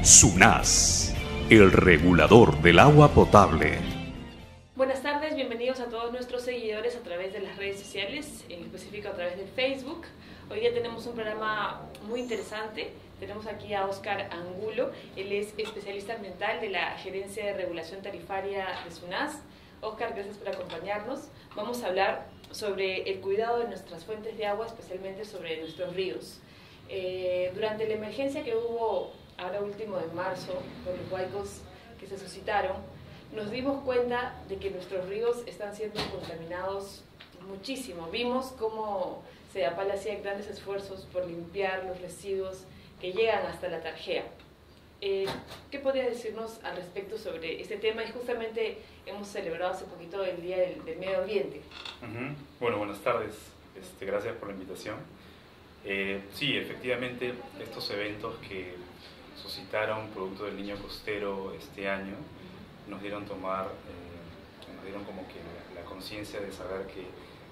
SUNAS, el regulador del agua potable. Buenas tardes, bienvenidos a todos nuestros seguidores a través de las redes sociales, en específico a través de Facebook. Hoy día tenemos un programa muy interesante. Tenemos aquí a Óscar Angulo, él es especialista ambiental de la Gerencia de Regulación Tarifaria de SUNAS. Óscar, gracias por acompañarnos. Vamos a hablar sobre el cuidado de nuestras fuentes de agua, especialmente sobre nuestros ríos. Durante la emergencia que hubo ahora último de marzo, con los huaicos que se suscitaron, nos dimos cuenta de que nuestros ríos están siendo contaminados muchísimo. Vimos cómo Sedapal hacía grandes esfuerzos por limpiar los residuos que llegan hasta la Tarjea. ¿Qué podría decirnos al respecto sobre este tema? Y justamente hemos celebrado hace poquito el Día del Medio Ambiente. Bueno, buenas tardes. Gracias por la invitación. Sí, efectivamente, estos eventos que suscitaron producto del Niño Costero este año nos dieron como que la conciencia de saber que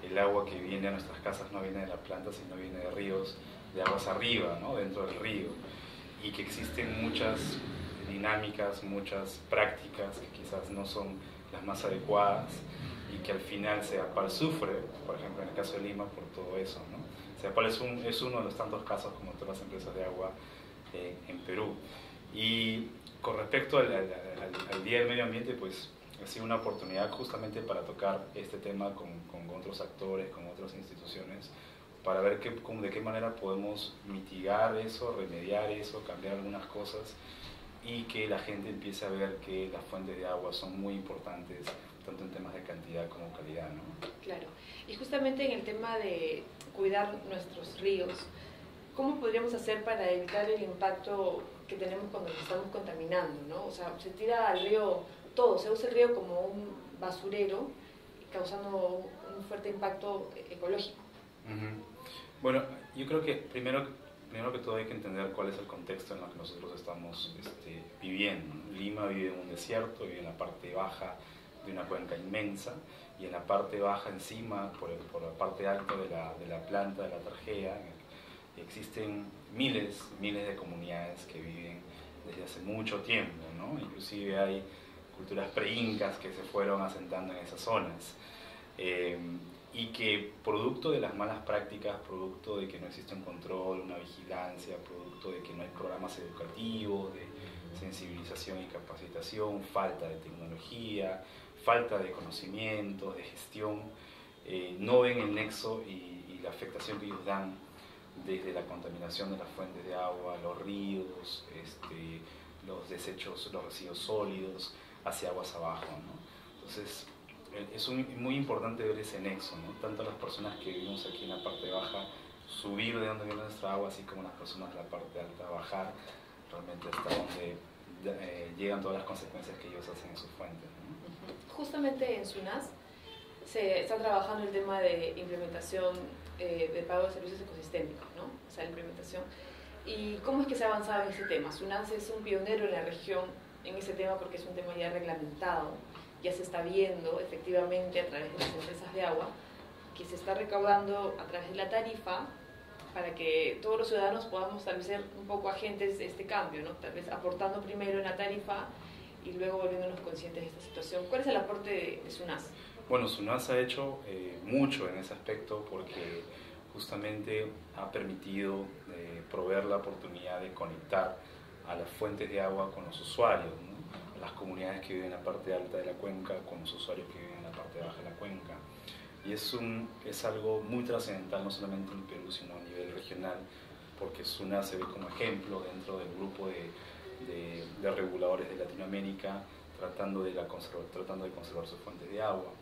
el agua que viene a nuestras casas no viene de la planta, sino viene de ríos, de aguas arriba, ¿no? Dentro del río, y que existen muchas dinámicas, muchas prácticas que quizás no son las más adecuadas y que al final Sedapal sufre, por ejemplo en el caso de Lima, por todo eso, ¿no? Sedapal es uno de los tantos casos como todas las empresas de agua en Perú. Y con respecto al Día del Medio Ambiente, pues ha sido una oportunidad justamente para tocar este tema con otros actores, con otras instituciones, para ver de qué manera podemos mitigar eso, remediar eso, cambiar algunas cosas y que la gente empiece a ver que las fuentes de agua son muy importantes, tanto en temas de cantidad como calidad, ¿no? Claro. Y justamente en el tema de cuidar nuestros ríos, ¿cómo podríamos hacer para evitar el impacto que tenemos cuando nos estamos contaminando, ¿no? O sea, se tira al río todo, se usa el río como un basurero, causando un fuerte impacto ecológico. Bueno, yo creo que primero que todo hay que entender cuál es el contexto en el que nosotros estamos viviendo. Lima vive en un desierto, vive en la parte baja de una cuenca inmensa, y en la parte baja encima, por la parte alta de la planta de la Tarjea, existen miles de comunidades que viven desde hace mucho tiempo, ¿no? Inclusive hay culturas pre-incas que se fueron asentando en esas zonas. Y que producto de las malas prácticas, producto de que no existe un control, una vigilancia, producto de que no hay programas educativos, de sensibilización y capacitación, falta de tecnología, falta de conocimientos, de gestión, no ven el nexo y la afectación que ellos dan desde la contaminación de las fuentes de agua, los ríos, los desechos, los residuos sólidos, hacia aguas abajo, ¿no? Entonces, es muy importante ver ese nexo, ¿no? Tanto las personas que vivimos aquí en la parte baja, subir de donde viene nuestra agua, así como las personas de la parte alta, bajar realmente hasta donde llegan todas las consecuencias que ellos hacen en sus fuentes, ¿no? Justamente en SUNAS se está trabajando el tema de implementación de pago de servicios ecosistémicos, ¿no? O sea, la implementación. ¿Y cómo es que se ha avanzado en ese tema? SUNAS es un pionero en la región en ese tema porque es un tema ya reglamentado. Ya se está viendo efectivamente a través de las empresas de agua que se está recaudando a través de la tarifa para que todos los ciudadanos podamos tal vez ser un poco agentes de este cambio, ¿no? Tal vez aportando primero en la tarifa y luego volviéndonos conscientes de esta situación. ¿Cuál es el aporte de SUNAS? Bueno, SUNAS ha hecho mucho en ese aspecto porque justamente ha permitido proveer la oportunidad de conectar a las fuentes de agua con los usuarios, ¿no? Las comunidades que viven en la parte alta de la cuenca con los usuarios que viven en la parte baja de la cuenca. Y es algo muy trascendental, no solamente en Perú, sino a nivel regional, porque SUNAS se ve como ejemplo dentro del grupo de reguladores de Latinoamérica, tratando de conservar sus fuentes de agua.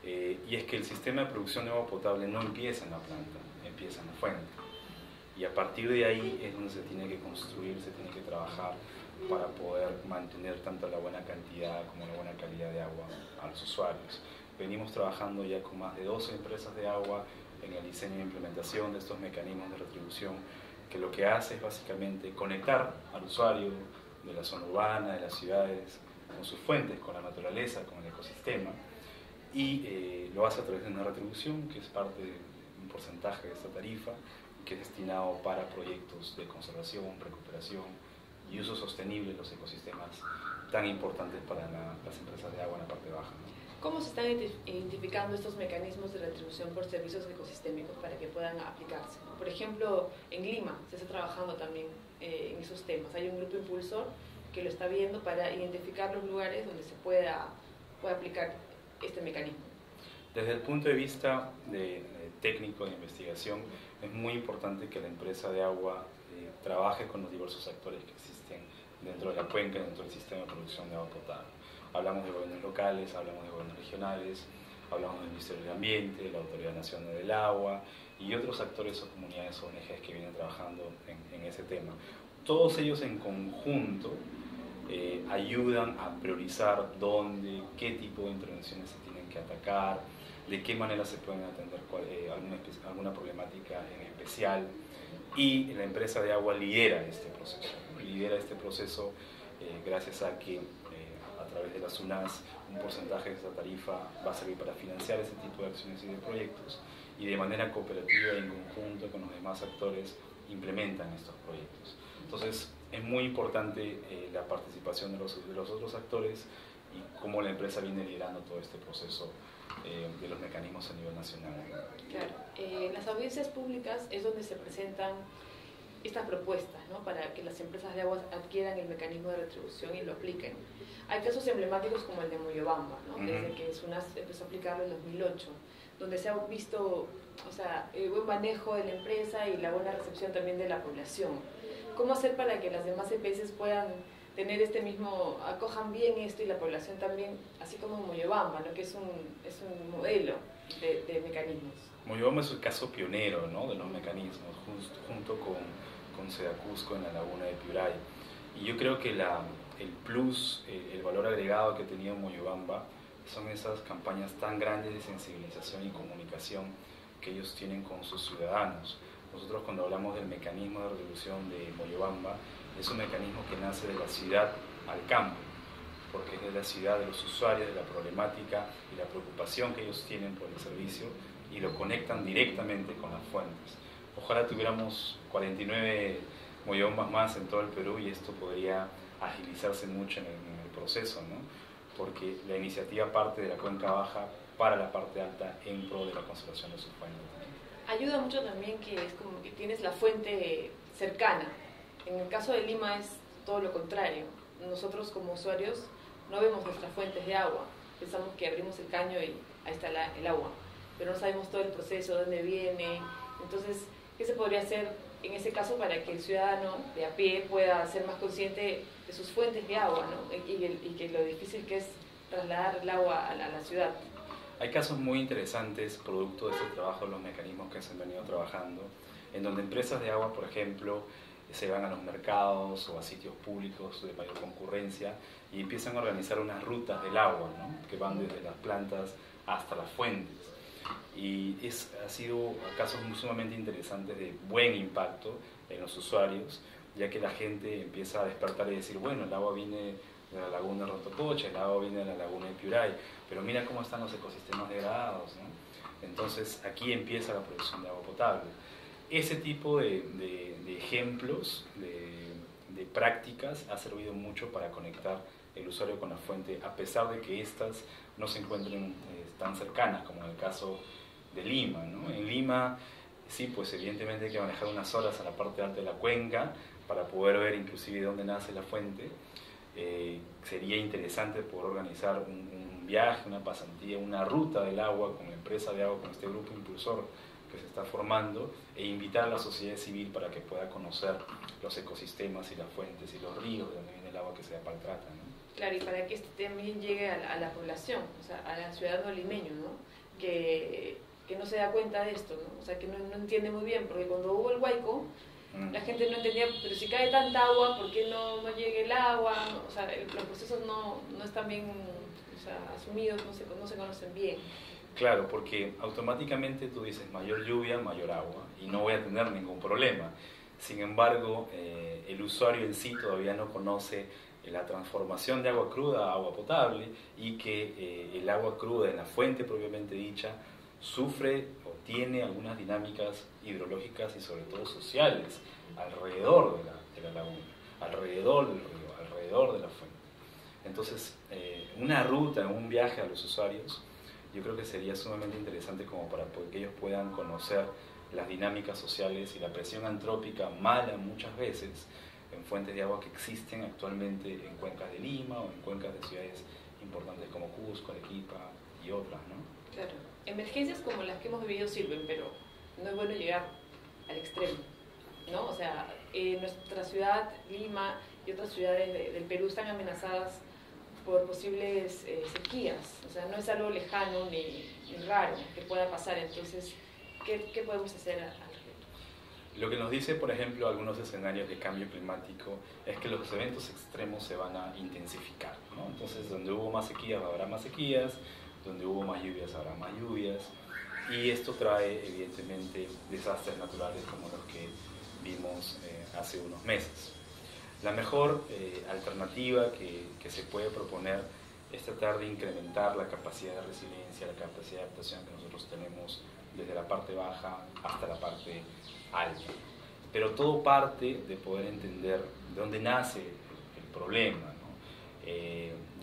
Y es que el sistema de producción de agua potable no empieza en la planta, empieza en la fuente. Y a partir de ahí es donde se tiene que construir, se tiene que trabajar para poder mantener tanto la buena cantidad como la buena calidad de agua a los usuarios. Venimos trabajando ya con más de 12 empresas de agua en el diseño e implementación de estos mecanismos de retribución, que lo que hace es básicamente conectar al usuario de la zona urbana, de las ciudades, con sus fuentes, con la naturaleza, con el ecosistema, y lo hace a través de una retribución que es parte de un porcentaje de esta tarifa, que es destinado para proyectos de conservación, recuperación y uso sostenible de los ecosistemas tan importantes para las empresas de agua en la parte baja, ¿no? ¿Cómo se están identificando estos mecanismos de retribución por servicios ecosistémicos para que puedan aplicarse? Por ejemplo, en Lima se está trabajando también en esos temas. Hay un grupo impulsor que lo está viendo para identificar los lugares donde se pueda aplicar este mecanismo. Desde el punto de vista técnico de investigación, es muy importante que la empresa de agua trabaje con los diversos actores que existen dentro de la cuenca, dentro del sistema de producción de agua potable. Hablamos de gobiernos locales, hablamos de gobiernos regionales, hablamos del Ministerio del Ambiente, de la Autoridad Nacional del Agua y otros actores o comunidades ONGs que vienen trabajando en ese tema. Todos ellos en conjunto ayudan a priorizar dónde, qué tipo de intervenciones se tienen que atacar, de qué manera se pueden atender alguna problemática en especial, y la empresa de agua lidera este proceso gracias a que a través de las UNAS un porcentaje de esta tarifa va a servir para financiar ese tipo de acciones y de proyectos, y de manera cooperativa y en conjunto con los demás actores implementan estos proyectos. Entonces es muy importante la participación de los otros actores y cómo la empresa viene liderando todo este proceso de los mecanismos a nivel nacional. Claro, en las audiencias públicas es donde se presentan estas propuestas, ¿no?, para que las empresas de aguas adquieran el mecanismo de retribución y lo apliquen. Hay casos emblemáticos como el de Moyobamba, ¿no?, desde que SUNAS empezó a aplicarlo en 2008, donde se ha visto, o sea, el buen manejo de la empresa y la buena recepción también de la población. ¿Cómo hacer para que las demás EPS puedan tener acojan bien esto y la población también, así como Moyobamba, ¿no?, que es un modelo de mecanismos? Moyobamba es el caso pionero, ¿no?, de los mecanismos, junto con Sedacusco en la laguna de Piuray. Y yo creo que el plus, el valor agregado que tenía Moyobamba son esas campañas tan grandes de sensibilización y comunicación que ellos tienen con sus ciudadanos. Nosotros, cuando hablamos del mecanismo de retribución de Moyobamba, es un mecanismo que nace de la ciudad al campo, porque es de la ciudad, de los usuarios, de la problemática y la preocupación que ellos tienen por el servicio, y lo conectan directamente con las fuentes. Ojalá tuviéramos 49 Moyobombas más en todo el Perú, y esto podría agilizarse mucho en el proceso, ¿no?, porque la iniciativa parte de la cuenca baja para la parte alta en pro de la conservación de sus fuentes. Ayuda mucho también que es como que tienes la fuente cercana. En el caso de Lima es todo lo contrario. Nosotros como usuarios no vemos nuestras fuentes de agua. Pensamos que abrimos el caño y ahí está el agua, pero no sabemos todo el proceso, dónde viene. Entonces, ¿qué se podría hacer en ese caso para que el ciudadano de a pie pueda ser más consciente de sus fuentes de agua, ¿no?, y que lo difícil que es trasladar el agua a la ciudad? Hay casos muy interesantes, producto de este trabajo, los mecanismos que se han venido trabajando, en donde empresas de agua, por ejemplo, se van a los mercados o a sitios públicos de mayor concurrencia y empiezan a organizar unas rutas del agua, ¿no?, que van desde las plantas hasta las fuentes. Y ha sido casos sumamente interesantes de buen impacto en los usuarios, ya que la gente empieza a despertar y decir, bueno, el agua viene de la laguna de Rotococha, el agua viene de la laguna de Piuray, pero mira cómo están los ecosistemas degradados, ¿no? Entonces aquí empieza la producción de agua potable. Ese tipo de ejemplos, de prácticas, ha servido mucho para conectar el usuario con la fuente, a pesar de que éstas no se encuentren tan cercanas como en el caso de Lima, ¿no? En Lima, sí, pues evidentemente hay que manejar unas horas a la parte alta de la cuenca para poder ver inclusive dónde nace la fuente. Sería interesante poder organizar un viaje, una pasantía, una ruta del agua con la empresa de agua, con este grupo impulsor que se está formando, e invitar a la sociedad civil para que pueda conocer los ecosistemas y las fuentes y los ríos de donde viene el agua que se da para el trata, ¿no? Claro, y para que esto también llegue a la población, o sea, al ciudadano limeño, ¿no?, que no se da cuenta de esto, ¿no?, o sea, que no entiende muy bien, porque cuando hubo el Huayco, la gente no entendía, pero si cae tanta agua, ¿por qué no llega el agua? O sea, los procesos no están bien, o sea, asumidos, no se conocen bien. Claro, porque automáticamente tú dices mayor lluvia, mayor agua, y no voy a tener ningún problema. Sin embargo, el usuario en sí todavía no conoce la transformación de agua cruda a agua potable, y que el agua cruda en la fuente propiamente dicha sufre o tiene algunas dinámicas hidrológicas y sobre todo sociales alrededor de la laguna. alrededor del río, alrededor de la fuente. Entonces, una ruta, un viaje a los usuarios, yo creo que sería sumamente interesante como para que ellos puedan conocer las dinámicas sociales y la presión antrópica mala muchas veces en fuentes de agua que existen actualmente en cuencas de Lima o en cuencas de ciudades importantes como Cusco, Arequipa y otras, ¿no? Claro. Emergencias como las que hemos vivido sirven, pero no es bueno llegar al extremo, ¿no? O sea, nuestra ciudad, Lima y otras ciudades del Perú están amenazadas por posibles sequías. O sea, no es algo lejano ni raro que pueda pasar. Entonces, ¿qué podemos hacer al respecto? Lo que nos dice, por ejemplo, algunos escenarios de cambio climático es que los eventos extremos se van a intensificar, ¿no? Entonces, donde hubo más sequías habrá más sequías, donde hubo más lluvias habrá más lluvias, y esto trae evidentemente desastres naturales como los que vimos hace unos meses. La mejor alternativa que se puede proponer es tratar de incrementar la capacidad de resiliencia, la capacidad de adaptación que nosotros tenemos desde la parte baja hasta la parte alta. Pero todo parte de poder entender de dónde nace el problema, ¿no?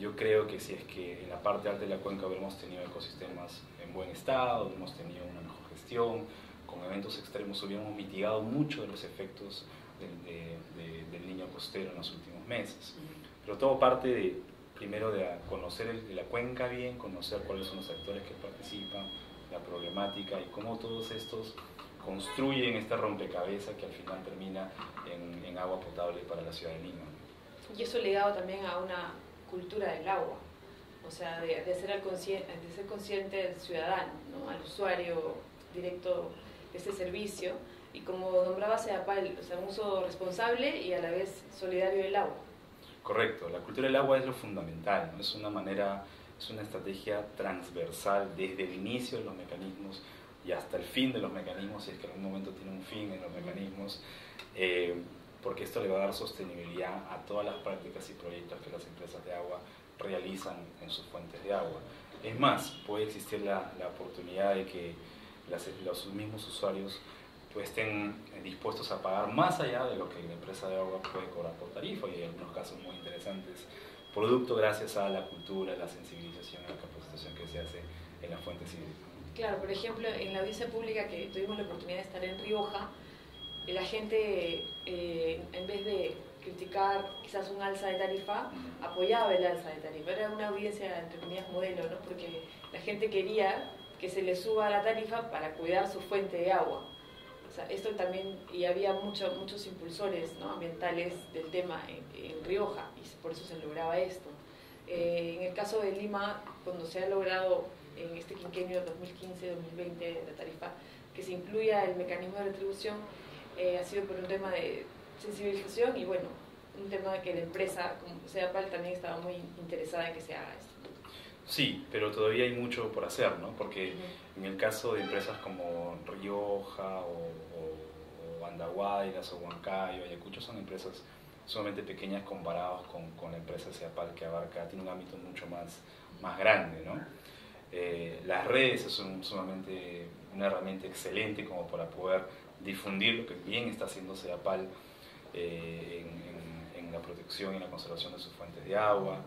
Yo creo que si es que en la parte alta de la cuenca hubiéramos tenido ecosistemas en buen estado, hubiéramos tenido una mejor gestión, con eventos extremos hubiéramos mitigado mucho de los efectos del Niño costero en los últimos meses. Pero todo parte primero de conocer la cuenca bien, conocer cuáles son los actores que participan, la problemática y cómo todos estos construyen este rompecabezas que al final termina en agua potable para la ciudad de Lima. Y eso ligado también a una cultura del agua, o sea, de ser consciente del ciudadano, ¿no? Al usuario directo de ese servicio, y como nombraba CEDAPAL, o sea, un uso responsable y a la vez solidario del agua. Correcto, la cultura del agua es lo fundamental, ¿no? Es una estrategia transversal desde el inicio de los mecanismos y hasta el fin de los mecanismos, si es que en algún momento tiene un fin en los mecanismos, porque esto le va a dar sostenibilidad a todas las prácticas y proyectos que las empresas de agua realizan en sus fuentes de agua. Es más, puede existir la oportunidad de que los mismos usuarios pues estén dispuestos a pagar más allá de lo que la empresa de agua puede cobrar por tarifa, y hay algunos casos muy interesantes, producto gracias a la cultura, la sensibilización, la capacitación que se hace en las fuentes hídricas. Claro, por ejemplo, en la audiencia pública que tuvimos la oportunidad de estar en Rioja, la gente, en vez de criticar quizás un alza de tarifa, apoyaba el alza de tarifa. Era una audiencia, entre comillas, modelo, ¿no? Porque la gente quería que se le suba la tarifa para cuidar su fuente de agua. O sea, esto también, y había muchos impulsores, ¿no?, ambientales del tema en Rioja, y por eso se lograba esto. En el caso de Lima, cuando se ha logrado en este quinquenio 2015-2020 la tarifa, que se incluya el mecanismo de retribución, ha sido por un tema de sensibilización y bueno, un tema de que la empresa, como CEDAPAL, también estaba muy interesada en que se haga esto. Sí, pero todavía hay mucho por hacer, ¿no? Porque en el caso de empresas como Rioja o Andahuaylas o Huancayo, Ayacucho, son empresas sumamente pequeñas comparadas con la empresa CEDAPAL, que tiene un ámbito mucho más grande, ¿no? Las redes son sumamente una herramienta excelente como para poder difundir lo que bien está haciendo CEDAPAL en la protección y la conservación de sus fuentes de agua,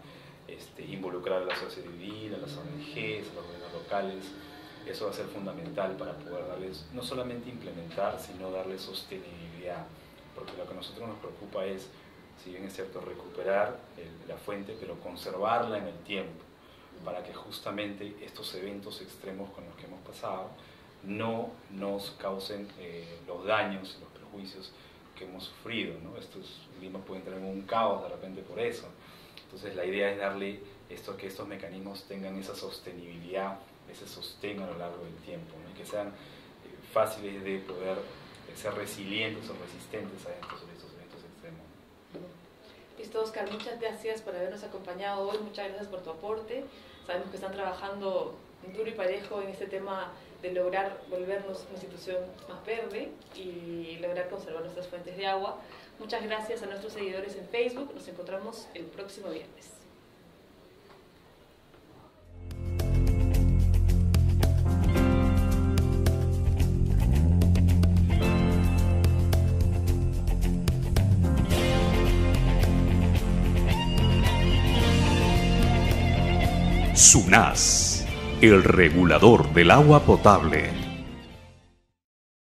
involucrar a la sociedad civil, a las ONGs, a los gobiernos locales. Eso va a ser fundamental para poder darles, no solamente implementar, sino darles sostenibilidad, porque lo que a nosotros nos preocupa es, si bien es cierto, recuperar la fuente, pero conservarla en el tiempo, para que justamente estos eventos extremos con los que hemos pasado no nos causen los daños, los perjuicios que hemos sufrido, ¿no? Lima puede entrar en un caos de repente por eso. Entonces la idea es darle que estos mecanismos tengan esa sostenibilidad, ese sostén a lo largo del tiempo, ¿no? Y que sean fáciles de poder ser resilientes o resistentes a estos eventos extremos. Listo, Oscar, muchas gracias por habernos acompañado hoy, muchas gracias por tu aporte. Sabemos que están trabajando duro y parejo en este tema de lograr volvernos una institución más verde y lograr conservar nuestras fuentes de agua. Muchas gracias a nuestros seguidores en Facebook. Nos encontramos el próximo viernes. SUNAS, el regulador del agua potable.